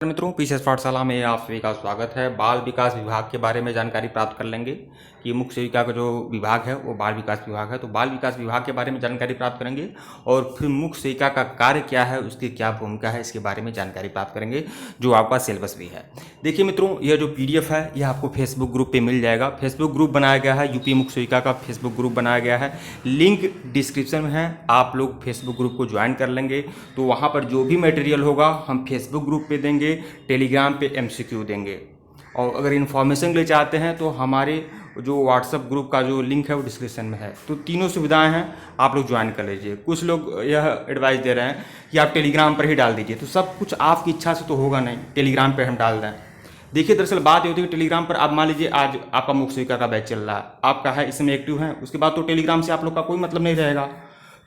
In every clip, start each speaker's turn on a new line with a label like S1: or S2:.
S1: मित्रों, पीसीएस पाठशाला में आप सभी का स्वागत है। बाल विकास विभाग के बारे में जानकारी प्राप्त कर लेंगे कि मुख्य सेविका का जो विभाग है वो बाल विकास विभाग है। तो बाल विकास विभाग के बारे में जानकारी प्राप्त करेंगे और फिर मुख्य सेविका का कार्य क्या है, उसकी क्या भूमिका है, इसके बारे में जानकारी प्राप्त करेंगे, जो आपका सिलेबस भी है। देखिए मित्रों, यह जो पीडीएफ है यह आपको फेसबुक ग्रुप पे मिल जाएगा। फेसबुक ग्रुप बनाया गया है, यूपी मुख्य सेविका का फेसबुक ग्रुप बनाया गया है। लिंक डिस्क्रिप्शन में है, आप लोग फेसबुक ग्रुप को ज्वाइन कर लेंगे तो वहाँ पर जो भी मटेरियल होगा हम फेसबुक ग्रुप पे देंगे, टेलीग्राम पे एमसीक्यू देंगे। और अगर इन्फॉर्मेशन के लिए चाहते हैं तो हमारे जो व्हाट्सएप ग्रुप का जो लिंक है वो डिस्क्रिप्शन में है। तो तीनों सुविधाएं हैं, आप लोग ज्वाइन कर लीजिए। कुछ लोग यह एडवाइस दे रहे हैं कि आप टेलीग्राम पर ही डाल दीजिए, तो सब कुछ आपकी इच्छा से तो होगा नहीं टेलीग्राम पर हम डाल दें। देखिए, दरअसल बात ये होती है कि टेलीग्राम पर आप मान लीजिए आज आपका मुख्य सेविका का बैच चल रहा है, आपका है, इसमें एक्टिव है, उसके बाद तो टेलीग्राम से आप लोग का कोई मतलब नहीं रहेगा।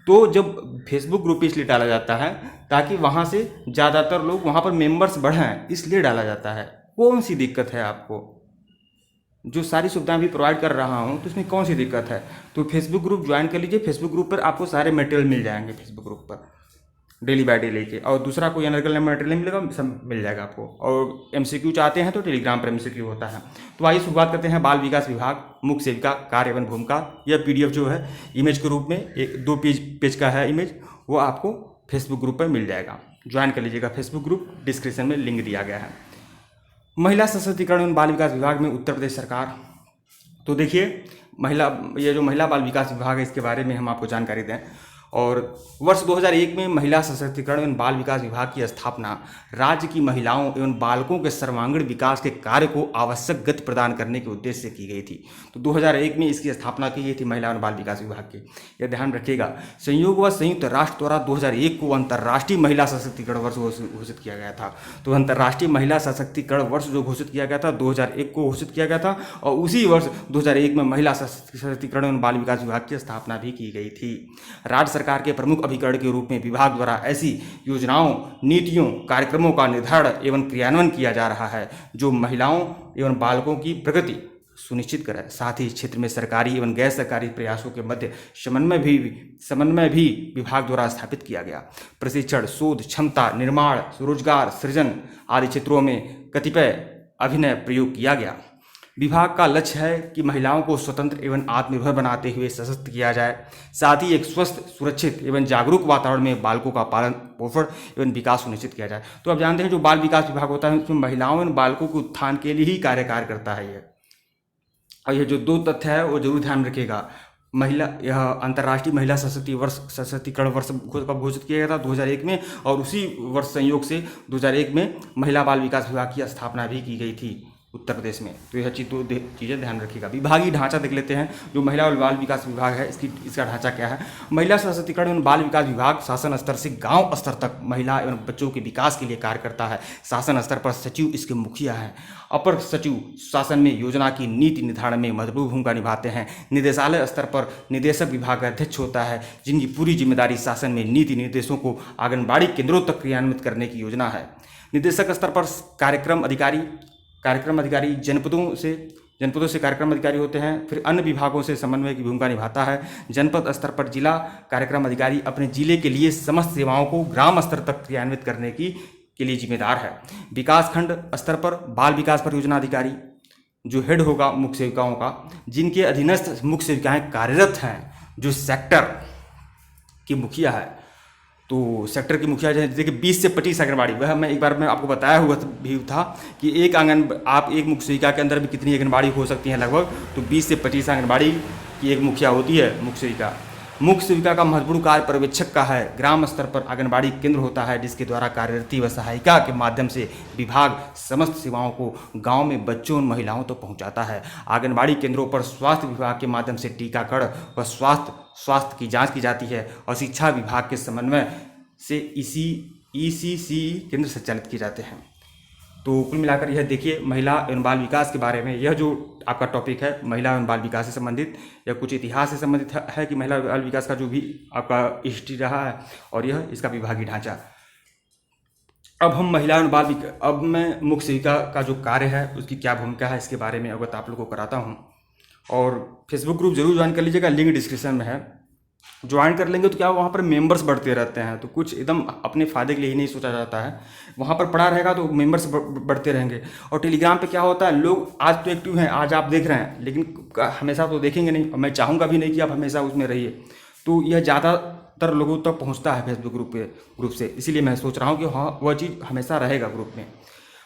S1: तो जब फेसबुक ग्रुप इसलिए डाला जाता है ताकि वहाँ से ज़्यादातर लोग वहाँ पर मेंबर्स बढ़ें, इसलिए डाला जाता है। कौन सी दिक्कत है आपको? जो सारी सुविधाएं भी प्रोवाइड कर रहा हूँ तो इसमें कौन सी दिक्कत है? तो फेसबुक ग्रुप ज्वाइन कर लीजिए। फेसबुक ग्रुप पर आपको सारे मटेरियल मिल जाएंगे फेसबुक ग्रुप पर डेली बाय डेली के, और दूसरा कोई अनर्गल मटेरियल नहीं मिलेगा, सब मिल जाएगा आपको। और एमसीक्यू चाहते हैं तो टेलीग्राम पर एमसीक्यू होता है। तो आइए शुरुआत करते हैं। बाल विकास विभाग मुख्य सेविका कार्य एवं भूमिका। यह पीडीएफ जो है इमेज के रूप में एक 2 पेज का है इमेज, वो आपको फेसबुक ग्रुप पर मिल जाएगा। ज्वाइन कर लीजिएगा फेसबुक ग्रुप, डिस्क्रिप्शन में लिंक दिया गया है। महिला सशक्तिकरण एवं बाल विकास विभाग में उत्तर प्रदेश सरकार। तो देखिए, ये जो महिला बाल विकास विभाग है इसके बारे में हम आपको जानकारी दें। और वर्ष 2001 में महिला सशक्तिकरण एवं बाल विकास विभाग की स्थापना राज्य की महिलाओं एवं बालकों के सर्वांगीण विकास के कार्य को आवश्यक गति प्रदान करने के उद्देश्य से की गई थी। तो 2001 में इसकी स्थापना की गई थी महिला एवं बाल विकास विभाग की। यह ध्यान रखिएगा। संयोग व संयुक्त राष्ट्र द्वारा 2001 को अंतर्राष्ट्रीय महिला सशक्तिकरण वर्ष घोषित किया गया था। तो अंतर्राष्ट्रीय महिला सशक्तिकरण वर्ष जो घोषित किया गया था 2001 को घोषित किया गया था, और उसी वर्ष 2001 में महिला सशक्तिकरण एवं बाल विकास विभाग की स्थापना भी की गई थी। राज्य सरकार के प्रमुख अभिकरण के रूप में विभाग द्वारा ऐसी योजनाओं, नीतियों, कार्यक्रमों का निर्धारण एवं क्रियान्वयन किया जा रहा है जो महिलाओं एवं बालकों की प्रगति सुनिश्चित करे। साथ ही क्षेत्र में सरकारी एवं गैर सरकारी प्रयासों के मध्य समन्वय भी विभाग द्वारा स्थापित किया गया। प्रशिक्षण, शोध, क्षमता निर्माण, रोजगार सृजन आदि क्षेत्रों में कतिपय अभिनय प्रयोग किया गया। विभाग का लक्ष्य है कि महिलाओं को स्वतंत्र एवं आत्मनिर्भर बनाते हुए सशक्त किया जाए। साथ ही एक स्वस्थ, सुरक्षित एवं जागरूक वातावरण में बालकों का पालन पोषण एवं विकास सुनिश्चित किया जाए। तो आप जानते हैं जो बाल विकास विभाग होता है उसमें महिलाओं एवं बालकों के उत्थान के लिए ही कार्य करता है ये। और ये जो 2 तथ्य है वो जरूर ध्यान रखिएगा। यह अंतर्राष्ट्रीय महिला सशक्तिकरण वर्ष कब घोषित किया गया था 2001 में, और उसी वर्ष संयोग से 2001 में महिला बाल विकास विभाग की स्थापना भी की गई थी उत्तर प्रदेश में। तो यह चीज़ें ध्यान रखिएगा। विभागीय ढांचा देख लेते हैं। जो महिला और बाल विकास विभाग है इसका ढांचा क्या है। महिला सशक्तिकरण एवं बाल विकास विभाग शासन स्तर से गांव स्तर तक महिला एवं बच्चों के विकास के लिए कार्य करता है। शासन स्तर पर सचिव इसके मुखिया हैं। अपर सचिव शासन में योजना की नीति निर्धारण में महत्वपूर्ण भूमिका निभाते हैं। निदेशालय स्तर पर निदेशक विभाग का अध्यक्ष होता है, जिनकी पूरी जिम्मेदारी शासन में नीति निर्देशों को आंगनबाड़ी केंद्रों तक क्रियान्वित करने की योजना है। निदेशक स्तर पर कार्यक्रम अधिकारी जनपदों से कार्यक्रम अधिकारी होते हैं। फिर अन्य विभागों से समन्वय की भूमिका निभाता है। जनपद स्तर पर जिला कार्यक्रम अधिकारी अपने जिले के लिए समस्त सेवाओं को ग्राम स्तर तक क्रियान्वित करने के लिए जिम्मेदार है। विकास खंड स्तर पर बाल विकास परियोजना अधिकारी जो हेड होगा मुख्य सेविकाओं का, जिनके अधीनस्थ मुख्य सेविकाएं कार्यरत हैं, जो सेक्टर की मुखिया है। तो सेक्टर की मुखिया जैसे कि 20 से 25 आंगनबाड़ी, वह मैं एक बार मैं आपको बताया हुआ भी था कि आप एक मुख्य सेविका के अंदर भी कितनी आंगनबाड़ी हो सकती हैं लगभग, तो 20 से 25 आंगनबाड़ी की एक मुखिया होती है मुख्य सेविका। मुख्य सेविका का महत्वपूर्ण कार्य पर्यवेक्षक का है। ग्राम स्तर पर आंगनबाड़ी केंद्र होता है, जिसके द्वारा कार्यरती व सहायिका के माध्यम से विभाग समस्त सेवाओं को गांव में बच्चों और महिलाओं तक पहुंचाता है। आंगनबाड़ी केंद्रों पर स्वास्थ्य विभाग के माध्यम से टीकाकरण व स्वास्थ्य की जांच की जाती है, और शिक्षा विभाग के समन्वय से ECC केंद्र संचालित किए जाते हैं। तो कुल मिलाकर यह देखिए महिला एवं बाल विकास के बारे में, यह जो आपका टॉपिक है महिला एवं बाल विकास से संबंधित या कुछ इतिहास से संबंधित है कि महिला बाल विकास का जो भी आपका हिस्ट्री रहा है, और यह इसका विभागीय ढांचा। अब हम महिला एवं अब मैं मुख्य सेविका का जो कार्य है उसकी क्या भूमिका है इसके बारे में अवगत आप लोगों को कराता हूँ। और फेसबुक ग्रुप जरूर ज्वाइन कर लीजिएगा, लिंक डिस्क्रिप्शन में है। ज्वाइन कर लेंगे तो क्या वहाँ पर मेंबर्स बढ़ते रहते हैं, तो कुछ एकदम अपने फ़ायदे के लिए ही नहीं सोचा जाता है। वहाँ पर पड़ा रहेगा तो मेंबर्स बढ़ते रहेंगे। और टेलीग्राम पे क्या होता है, लोग आज तो एक्टिव हैं, आज आप देख रहे हैं, लेकिन हमेशा तो देखेंगे नहीं, और मैं चाहूँगा भी नहीं कि आप हमेशा उसमें रहिए। तो यह ज़्यादातर लोगों तक पहुँचता है फेसबुक ग्रुप से, इसीलिए मैं सोच रहा हूँ कि हाँ वह चीज़ हमेशा रहेगा ग्रुप में।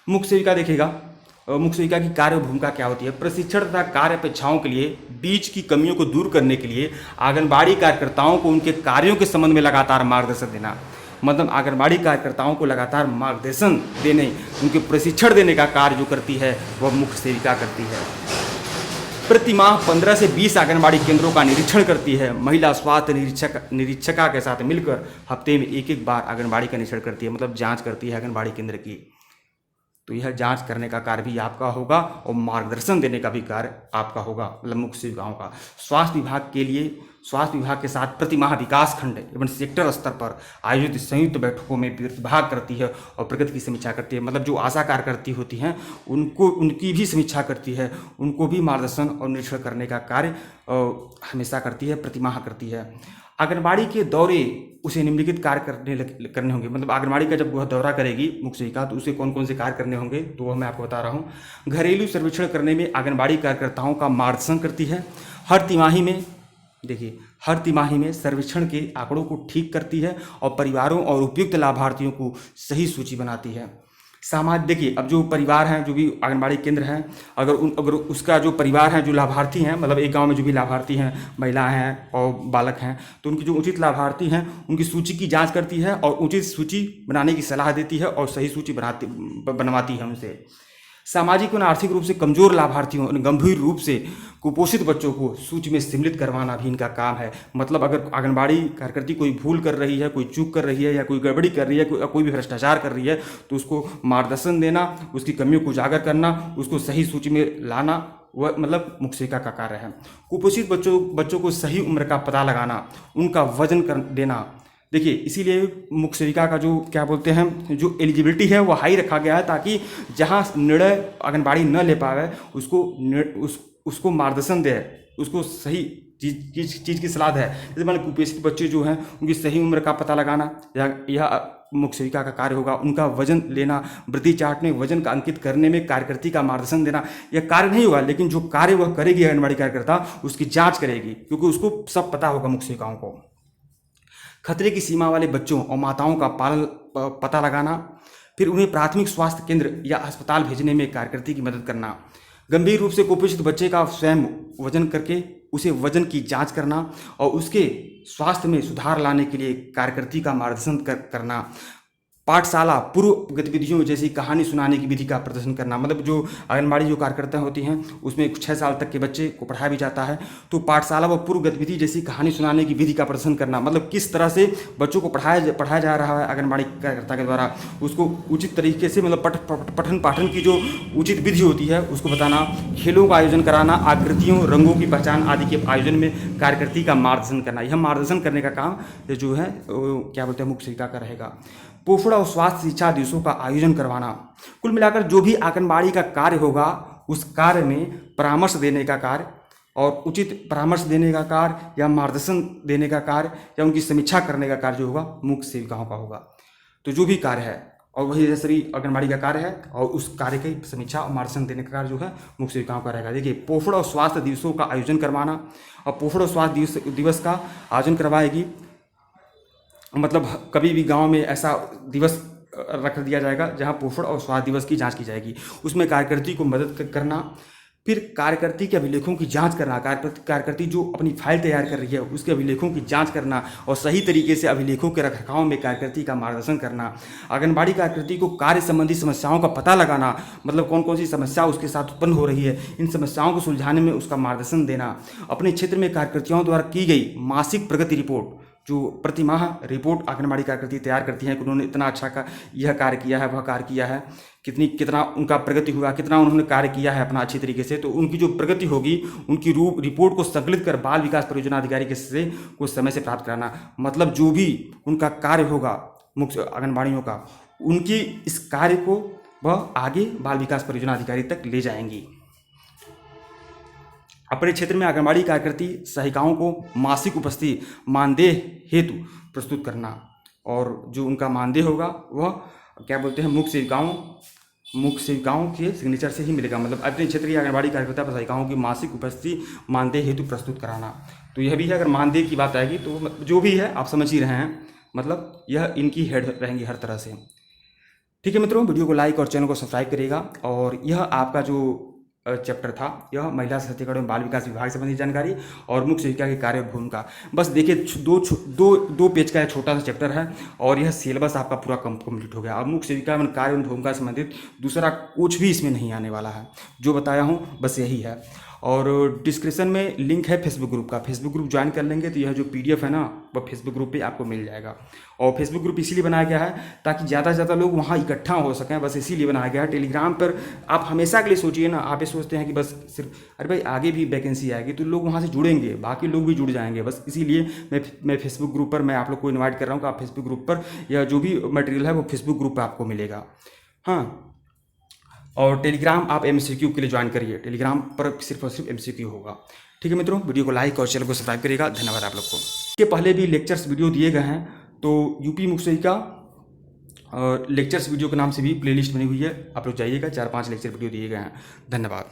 S1: मुख्य सेविका देखिएगा, मुख्य सेविका की कार्य भूमिका क्या होती है। प्रशिक्षण तथा कार्य अपेक्षाओं के लिए बीच की कमियों को दूर करने के लिए आंगनबाड़ी कार्यकर्ताओं को उनके कार्यों के संबंध में लगातार मार्गदर्शन देना, मतलब आंगनबाड़ी कार्यकर्ताओं को लगातार मार्गदर्शन देने, उनके प्रशिक्षण देने का कार्य जो करती है वह मुख्य सेविका करती है। प्रति माह 15 से 20 आंगनबाड़ी केंद्रों का निरीक्षण करती है। महिला स्वास्थ्य निरीक्षका के साथ मिलकर हफ्ते में एक बार आंगनबाड़ी का निरीक्षण करती है, मतलब जांच करती है आंगनबाड़ी केंद्र की। तो यह जांच करने का कार्य भी आपका होगा और मार्गदर्शन देने का भी कार्य आपका होगा, मतलब मुख्य सेविकाओं का। स्वास्थ्य विभाग के साथ प्रति माह विकास खंड एवं सेक्टर स्तर पर आयोजित संयुक्त बैठकों में प्रतिभाग करती है और प्रगति की समीक्षा करती है, मतलब जो आशा कार्यकर्ती होती हैं उनकी भी समीक्षा करती है, उनको भी मार्गदर्शन और निरीक्षण करने का कार्य हमेशा करती है, प्रति माह करती है। आंगनबाड़ी के दौरे उसे निम्नलिखित कार्य करने होंगे, मतलब आंगनबाड़ी का जब वह दौरा करेगी मुख्य सेविका तो उसे कौन कौन से कार्य करने होंगे तो वह मैं आपको बता रहा हूँ। घरेलू सर्वेक्षण करने में आंगनबाड़ी कार्यकर्ताओं का मार्गदर्शन करती है। हर तिमाही में सर्वेक्षण के आंकड़ों को ठीक करती है और परिवारों और उपयुक्त लाभार्थियों को सही सूची बनाती है। देखिए, अब जो परिवार हैं, जो भी आंगनबाड़ी केंद्र हैं, अगर उसका जो परिवार हैं, जो लाभार्थी हैं, मतलब एक गांव में जो भी लाभार्थी हैं, महिलाएं हैं और बालक हैं, तो उनकी जो उचित लाभार्थी हैं उनकी सूची की जांच करती है और उचित सूची बनाने की सलाह देती है और सही सूची बनवाती है उनसे। सामाजिक और आर्थिक रूप से कमजोर लाभार्थियों और गंभीर रूप से कुपोषित बच्चों को सूची में सम्मिलित करवाना भी इनका काम है। मतलब अगर आंगनबाड़ी कार्यकर्ती कोई भूल कर रही है, कोई चूक कर रही है या कोई गड़बड़ी कर रही है, कोई भी भ्रष्टाचार कर रही है, तो उसको मार्गदर्शन देना, उसकी कमियों को उजागर करना, उसको सही सूची में लाना, वह मतलब मुख्य सेविका का कार्य है। कुपोषित बच्चों को सही उम्र का पता लगाना, उनका वजन कर देना। देखिए, इसीलिए मुख्य सेविका का जो क्या बोलते हैं, जो एलिजिबिलिटी है वो हाई रखा गया है, ताकि जहां निर्णय आंगनबाड़ी न ले पावे उसको मार्गदर्शन दे, उसको सही चीज़ की सलाह है। जैसे मान कुपोषित बच्चे जो हैं उनकी सही उम्र का पता लगाना यह मुख्य सेविका का कार्य होगा। उनका वजन लेना, वृद्धि चार्ट में वजन का अंकित करने में कार्यकर्ती का मार्गदर्शन देना, यह कार्य नहीं होगा, लेकिन जो कार्य वह करेगी आंगनबाड़ी कार्यकर्ता उसकी जाँच करेगी, क्योंकि उसको सब पता होगा मुख्य सेविकाओं को। खतरे की सीमा वाले बच्चों और माताओं का पता लगाना, फिर उन्हें प्राथमिक स्वास्थ्य केंद्र या अस्पताल भेजने में कार्यकर्ती की मदद करना। गंभीर रूप से कुपोषित बच्चे का स्वयं वजन करके उसे वजन की जांच करना और उसके स्वास्थ्य में सुधार लाने के लिए कार्यकर्ती का मार्गदर्शन करना। पाठशाला पूर्व गतिविधियों जैसी कहानी सुनाने की विधि का प्रदर्शन करना, मतलब जो आंगनबाड़ी जो कार्यकर्ता होती हैं उसमें 6 साल तक के बच्चे को पढ़ाया भी जाता है, तो पाठशाला व पूर्व गतिविधि जैसी कहानी सुनाने की विधि का प्रदर्शन करना, मतलब किस तरह से बच्चों को पढ़ाया जा रहा है आंगनबाड़ी कार्यकर्ता के द्वारा, उसको उचित तरीके से, मतलब पठन पाठन की जो उचित विधि होती है उसको बताना। खेलों का आयोजन कराना, आकृतियों रंगों की पहचान आदि के आयोजन में कार्यकर्ती का मार्गदर्शन करना, यह मार्गदर्शन करने का काम जो है क्या बोलते हैं मुख्य सेविका का रहेगा। पोषण और स्वास्थ्य शिक्षा दिवसों का आयोजन करवाना। कुल मिलाकर जो भी आंगनबाड़ी का कार्य होगा उस कार्य में परामर्श देने का कार्य और उचित परामर्श देने का कार्य या मार्गदर्शन देने का कार्य या उनकी समीक्षा करने का कार्य जो होगा मुख्य सेविकाओं का होगा। तो जो भी कार्य है और वही जैसे भी आंगनबाड़ी का कार्य है और उस कार्य की समीक्षा और मार्गदर्शन देने का कार्य जो है मुख्य सेविकाओं का रहेगा। देखिए, पोषण और स्वास्थ्य दिवसों का आयोजन करवाना, और पोषण और स्वास्थ्य दिवस का आयोजन करवाएगी, मतलब कभी भी गांव में ऐसा दिवस रख दिया जाएगा जहां पोषण और स्वास्थ्य दिवस की जांच की जाएगी, उसमें कार्यकर्ती को मदद करना। फिर कार्यकर्ती के अभिलेखों की जांच करना, कार्यकर्ती जो अपनी फाइल तैयार कर रही है उसके अभिलेखों की जांच करना और सही तरीके से अभिलेखों के रखरखाव में कार्यकर्ती का मार्गदर्शन करना। आंगनबाड़ी कार्यकर्ती को कार्य संबंधी समस्याओं का पता लगाना, मतलब कौन कौन सी समस्या उसके साथ उत्पन्न हो रही है, इन समस्याओं को सुलझाने में उसका मार्गदर्शन देना। अपने क्षेत्र में कार्यकर्तियों द्वारा की गई मासिक प्रगति रिपोर्ट, जो प्रति माह रिपोर्ट आंगनबाड़ी कार्यकर्ती तैयार करती हैं कि उन्होंने इतना अच्छा यह कार्य किया है, वह कार्य किया है, कितना उनका प्रगति हुआ, कितना उन्होंने कार्य किया है अपना अच्छी तरीके से, तो उनकी जो प्रगति होगी उनकी रिपोर्ट को संकलित कर बाल विकास परियोजना अधिकारी के से कुछ समय से प्राप्त कराना। मतलब जो भी उनका कार्य होगा मुख्य आंगनबाड़ियों का, उनकी इस कार्य को वह आगे बाल विकास परियोजना अधिकारी तक ले जाएंगी।
S2: अपने क्षेत्र में आंगनबाड़ी कार्यकर्ती सहायिकाओं को मासिक उपस्थिति मानदेय हेतु प्रस्तुत करना, और जो उनका मानदेय होगा वह क्या बोलते हैं मुख्य सेविकाओं के सिग्नेचर से ही मिलेगा। मतलब अपने क्षेत्र की आंगनबाड़ी कार्यकर्ता सहायिकाओं की मासिक उपस्थिति मानदेय हेतु प्रस्तुत कराना। तो यह भी है, अगर मानदेय की बात आएगी तो जो भी है आप समझ ही रहे हैं, मतलब यह इनकी हेड रहेंगी हर तरह से। ठीक है मित्रों, वीडियो को लाइक और चैनल को सब्सक्राइब करिएगा। और यह आपका जो चैप्टर था, यह महिला सशक्तिकरण एवं बाल विकास विभाग से संबंधित जानकारी और मुख्य सेविका की कार्य भूमिका। बस देखिए, दो पेज का छोटा सा चैप्टर है और यह सिलेबस आपका पूरा कंप्लीट हो गया। अब मुख्य सेविका एवं कार्य एवं भूमिका से संबंधित दूसरा कुछ भी इसमें नहीं आने वाला है, जो बताया हूँ बस यही है। और डिस्क्रिप्शन में लिंक है फेसबुक ग्रुप का, फेसबुक ग्रुप ज्वाइन कर लेंगे तो यह जो PDF है ना, वह फेसबुक ग्रुप पे आपको मिल जाएगा। और फेसबुक ग्रुप इसीलिए बनाया गया है ताकि ज़्यादा से ज़्यादा लोग वहाँ इकट्ठा हो सकें, बस इसीलिए बनाया गया है। टेलीग्राम पर आप हमेशा के लिए सोचिए ना, आप ये सोचते हैं कि बस सिर्फ अरे भाई आगे भी वैकेंसी आएगी तो लोग वहाँ से जुड़ेंगे, बाकी लोग भी जुड़ जाएंगे, बस इसीलिए मैं फेसबुक ग्रुप पर मैं आप लोग को इन्वाइट कर रहा हूँ कि आप फेसबुक ग्रुप पर या जो भी मटेरियल है वो फेसबुक ग्रुप पर आपको मिलेगा। हाँ, और टेलीग्राम आप MCQ के लिए ज्वाइन करिए, टेलीग्राम पर सिर्फ और सिर्फ MCQ होगा। ठीक है मित्रों, वीडियो को लाइक और चैनल को सब्सक्राइब करिएगा। धन्यवाद आप लोग को। इसके पहले भी लेक्चर्स वीडियो दिए गए हैं, तो यूपी मुख्य सेविका लेक्चर्स वीडियो के नाम से भी प्लेलिस्ट बनी हुई है, आप लोग जाइएगा, 4-5 लेक्चर वीडियो दिए गए हैं। धन्यवाद।